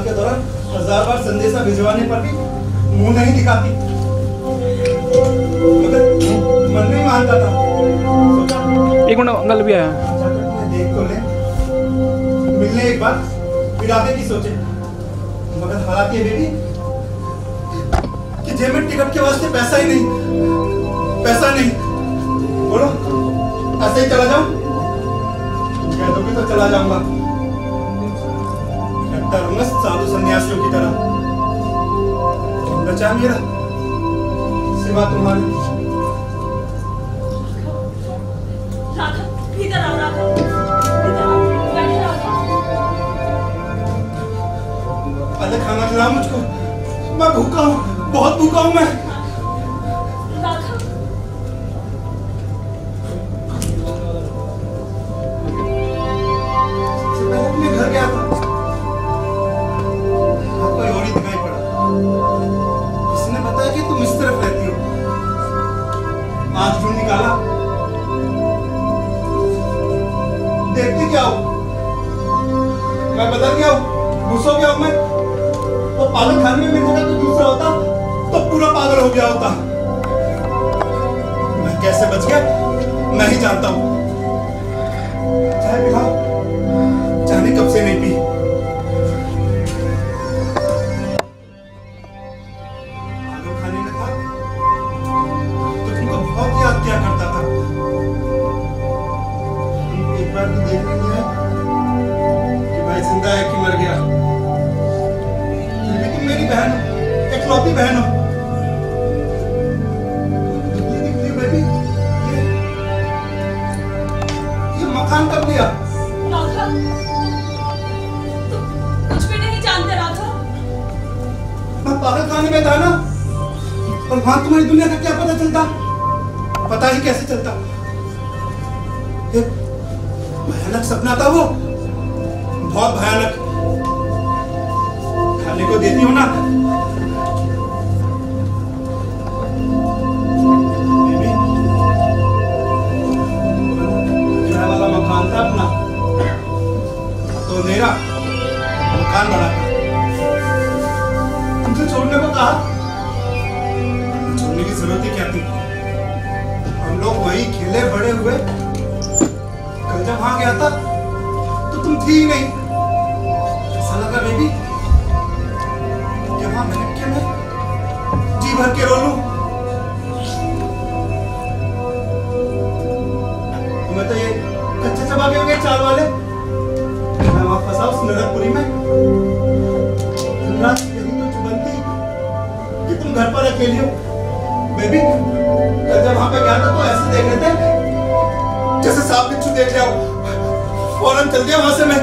के दौरान 1000 बार संदेशा भिजवाने पर भी मुंह नहीं दिखाती, मगर मन नहीं मानता था। सोचा एक मिनट अंकल भी आया। जाकर तुम्हें देख तो ले, मिलने एक बार फिर आगे की सोचे, मगर हालात ये बेबी कि जेब में टिकट के वास्ते पैसा ही नहीं, पैसा नहीं। बोलो ऐसे ही चला जाऊं? कह दोगे तो चला जाऊंगा, लगता रहूंगा साधु सन्यासियों की तरह। बचा मेरा सिवा तुम्हारे। राघव, इधर आओ राघव, इधर आओ, बैठे राघव। पहले खाना खिलाओ मुझको, मैं भूखा हूँ, बहुत भूखा हूँ मैं। राघव, सबसे पहले अपने घर गया था, अब कोई और ही दिखाई पड़ा। किसने बताया कि तुम इस तरफ रहती हो? आज क्यों निकाला? देखती क्या हो? मैं बदल गया हूँ, घुस हो गया हूँ मैं। वो पागल खाने में मेरी जगह तो दूसरा होता तो पूरा पागल हो गया होता। मैं कैसे बच गया मैं ही जानता हूँ। चाय पिलाओ, चाय कब से नहीं पी। पागल खाने में था तो तुमको बहुत याद किया करता था। तुम एक बार भी देखने नहीं आए कि भाई जिंदा है कि मर गया। फिर भी तुम मेरी बहन हो, इकलौती बहन हो। ये बेबी, ये मकान कब लिया? राघव, तुम कुछ भी नहीं जानते राघव। मैं पागल खाने में था ना, और वहां तुम्हारी दुनिया का क्या पता चलता? पता ही कैसे चलता? एक भयानक सपना था वो, बहुत भयानक। खाने को देती हो ना बेबी? किराए वाला मकान था अपना, तो मेरा मकान बड़ा था। तुमसे छोड़ने को कहा, छोड़ने की जरूरत ही क्या थी? हम लोग वही खेले बड़े हुए। कल जब वहां गया था तो तुम थी ही नहीं। ऐसा लगा बेबी कि वहां महक के मैं जी भर के रो लूं। तुम्हें तो ये कच्चे चबा के हो गए चाल वाले। मैं वहां फंसा उस नरकपुरी में, दिन रात यही तो चुभनती कि तुम घर पर अकेली हो। बेबी कल जब वहां पे गया था तो ऐसे देख रहे थे जैसे सांप बिच्छू देख लिया हो। फौरन चल गया वहां से मैं।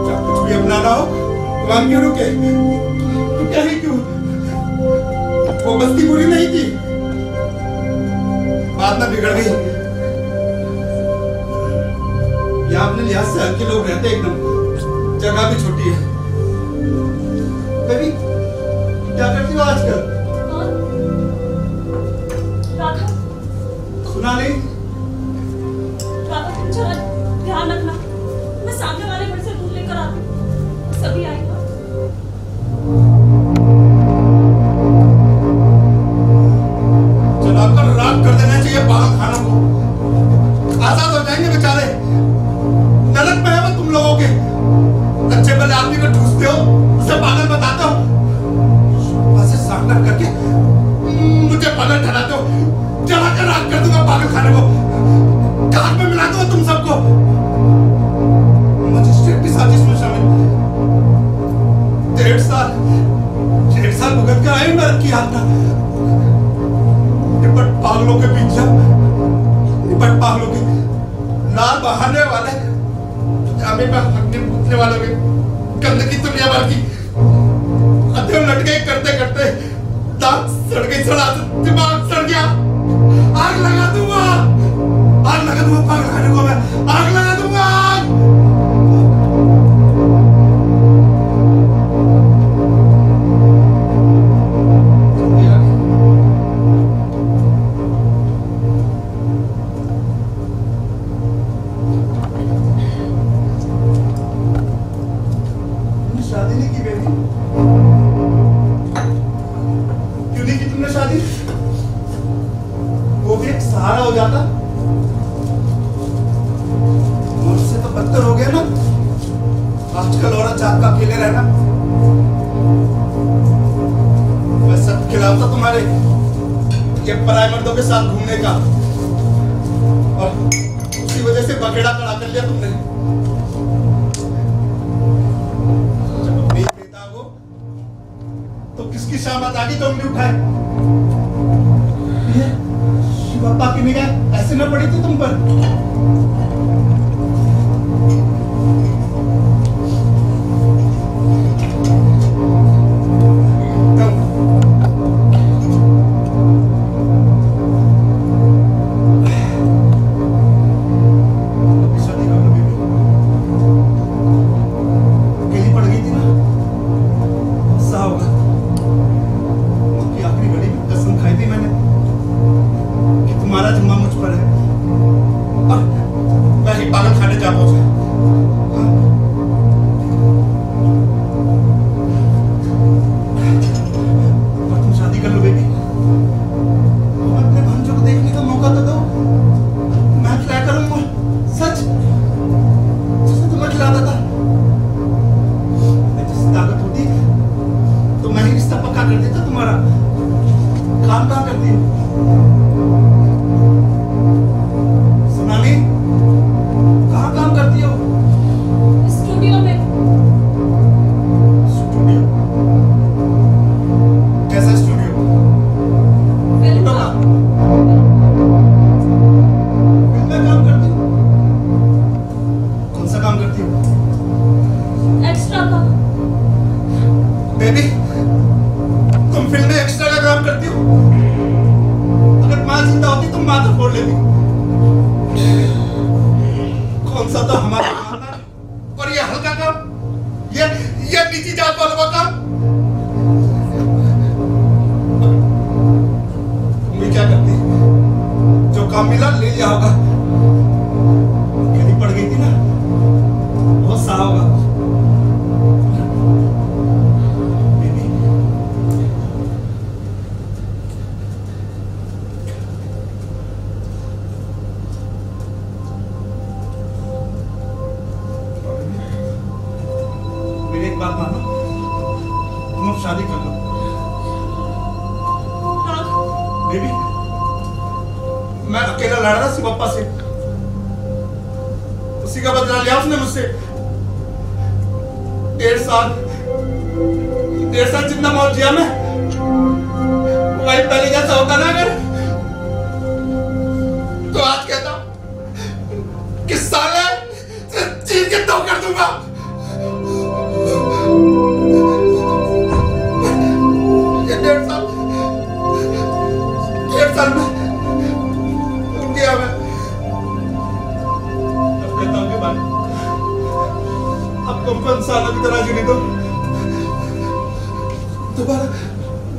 क्या कुछ भी अपनाना हो वहां क्यों रुके? रुके ही क्यों? वो बस्ती बुरी नहीं थी, बात ना बिगड़ गई। यहाँ अपने लिहाज से हल्के लोग रहते एकदम, जगह भी छोटी है। बेबी क्या करती हो आजकल? राघव, सुना नहीं? राघव तुम जरा ध्यान रखना, मैं सामने वाले घर से दूध लेकर आती हूँ, सभी आएगा। जलाकर राख कर देना चाहिए पागल खानों को। आजाद हो जाएंगे बेचारे। नरक में है वो तुम लोगों के। अच्छे भले आदमी को ठूसते हो, उसे पागल बताते हो, बस सामना करके मुझे पागल ठहराते हो। जलाकर राख कर दूंगा पागल खाने को, कान में मिला दूंगा तुम सबको। मजिस्ट्रेट की साजिश में शामिल। 1.5 साल भुगत कर आई नरक की यात्रा। निपट पागलों के पीछे, निपट पागलों के लाल बहाने वाले, जामे में हकने पूछने वालों के गंदगी दुनिया भर की। अधे लटके करते करते दांत सड़ गई, सड़ा दिमाग सड़ गया। आग लगा दूंगा, आग लगा दूंगा पागल खाने को मैं, आग लगा दूंगा आग। एक सहारा हो जाता। मुझसे तो बदतर हो गया ना आजकल औरत जात का अकेले रहना। मैं सब खिलाफ था तुम्हारे ये पराए मर्दों के साथ घूमने का, और उसी वजह से बखेड़ा खड़ा कर लिया तुमने। जब अपनी बेटा हो तो किसकी शामत आ गई तो हमने उठाए। ये शिवप्पा की निगाह ऐसे न पड़ी थी तुम पर।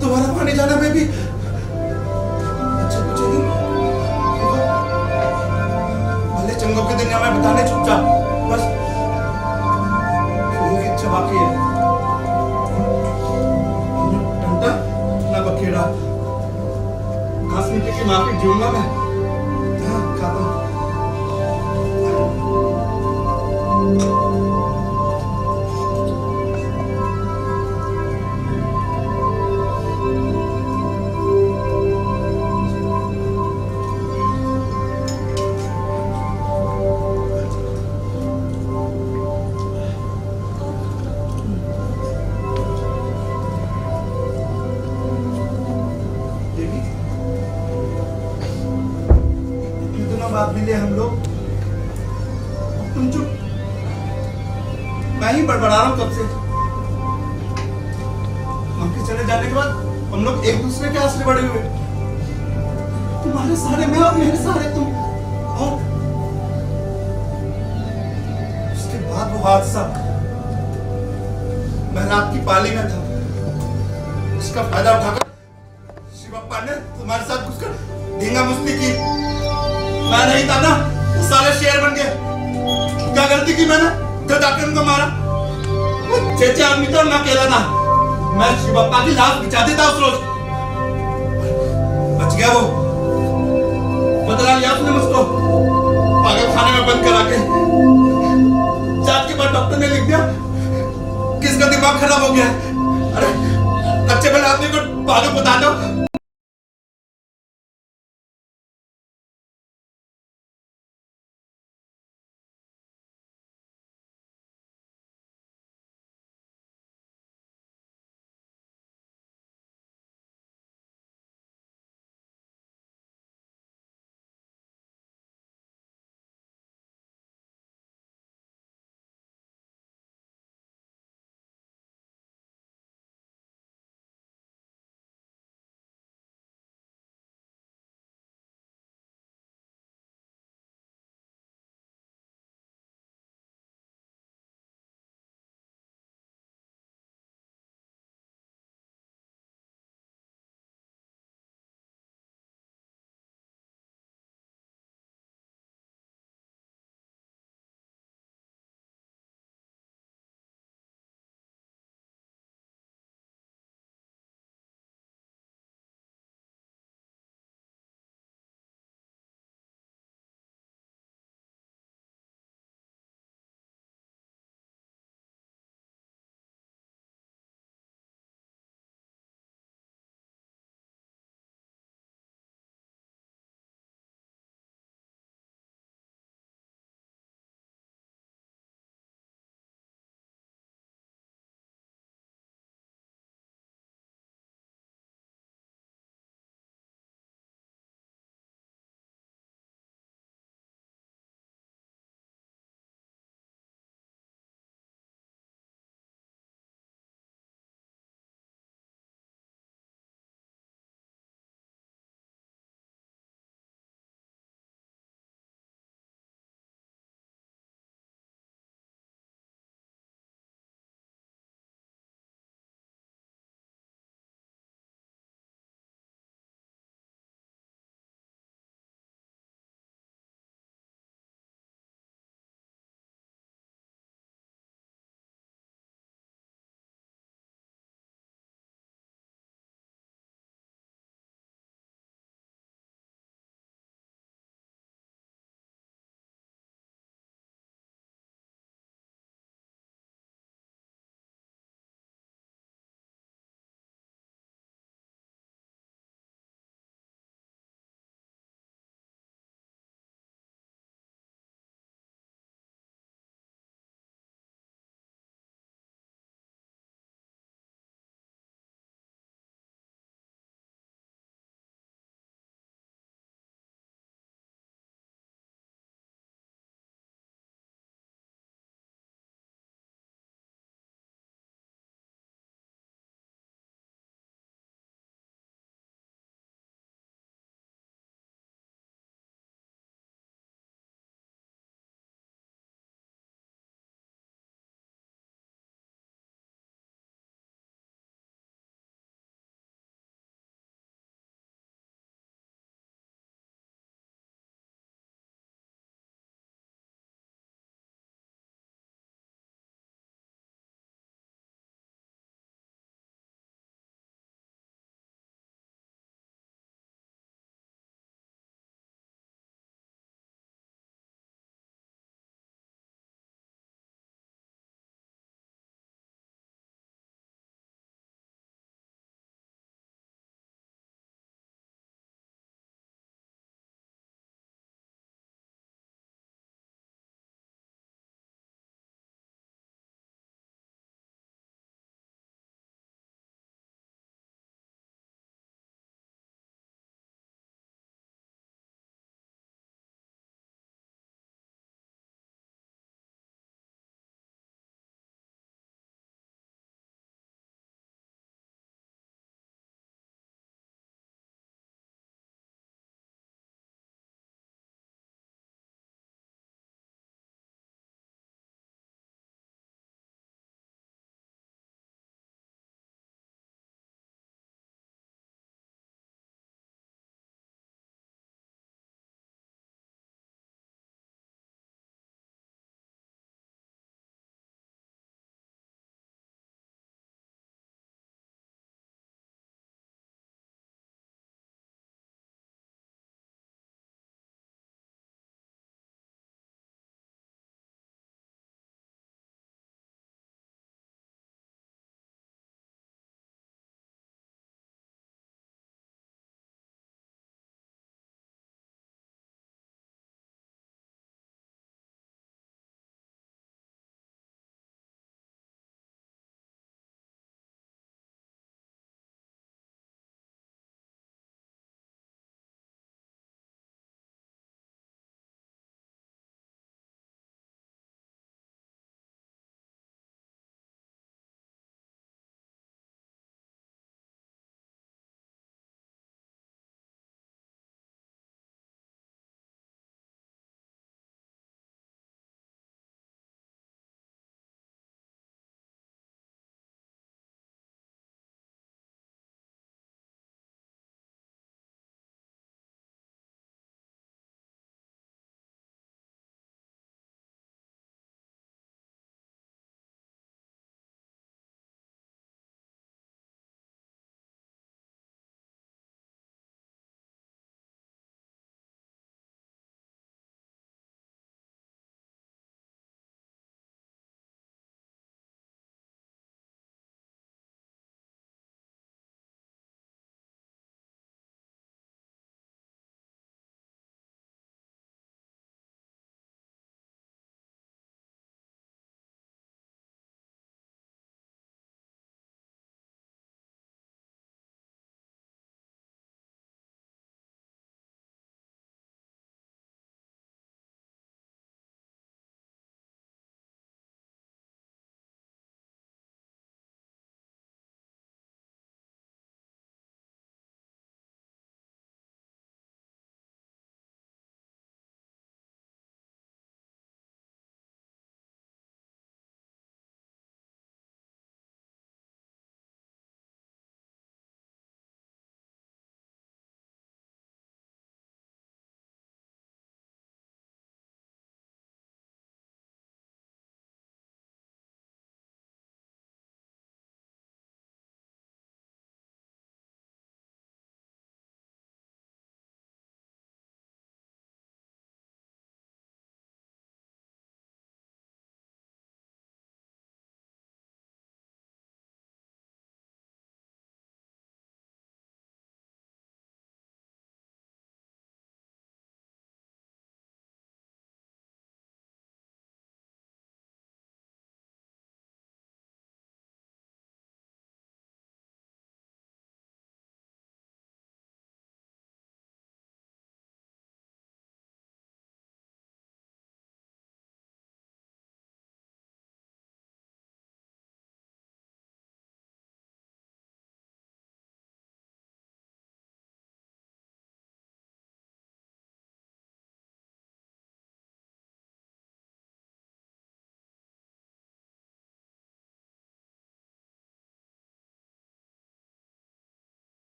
दोबारा पानी जाना बेबी। भले चंगों की दुनिया में बताने चुपचाप, बस की इच्छा बाकी है। डंडा ना बखेड़ा, घास मिट्टी की माफी जीऊंगा मैं। खाता हूँ। बात मिले हम लोग, तुम चुप। मैं ही बड़बड़ा रहा हूं कब से। उनके चले जाने के बाद हम लोग एक दूसरे के आसरे बड़े हुए। तुम्हारे सहारे मैं और मेरे सहारे तुम। और उसके बाद वो हादसा, मैं रात की पाली में था। उसका फायदा उठाकर शिवप्पा ने तुम्हारे साथ घुसकर धींगा मुस्ती की। मैं नहीं था ना, वो साले शेर बन गए। क्या गलती की मैंने जो जाकर उनको मारा? वो 6 आदमी तो मैं अकेला था। मैं शिवप्पा की लाश बिछा देता उस रोज। बच गया वो। दिमाग खराब हो गया है। अरे अच्छे भले आदमी को मालूम बता दो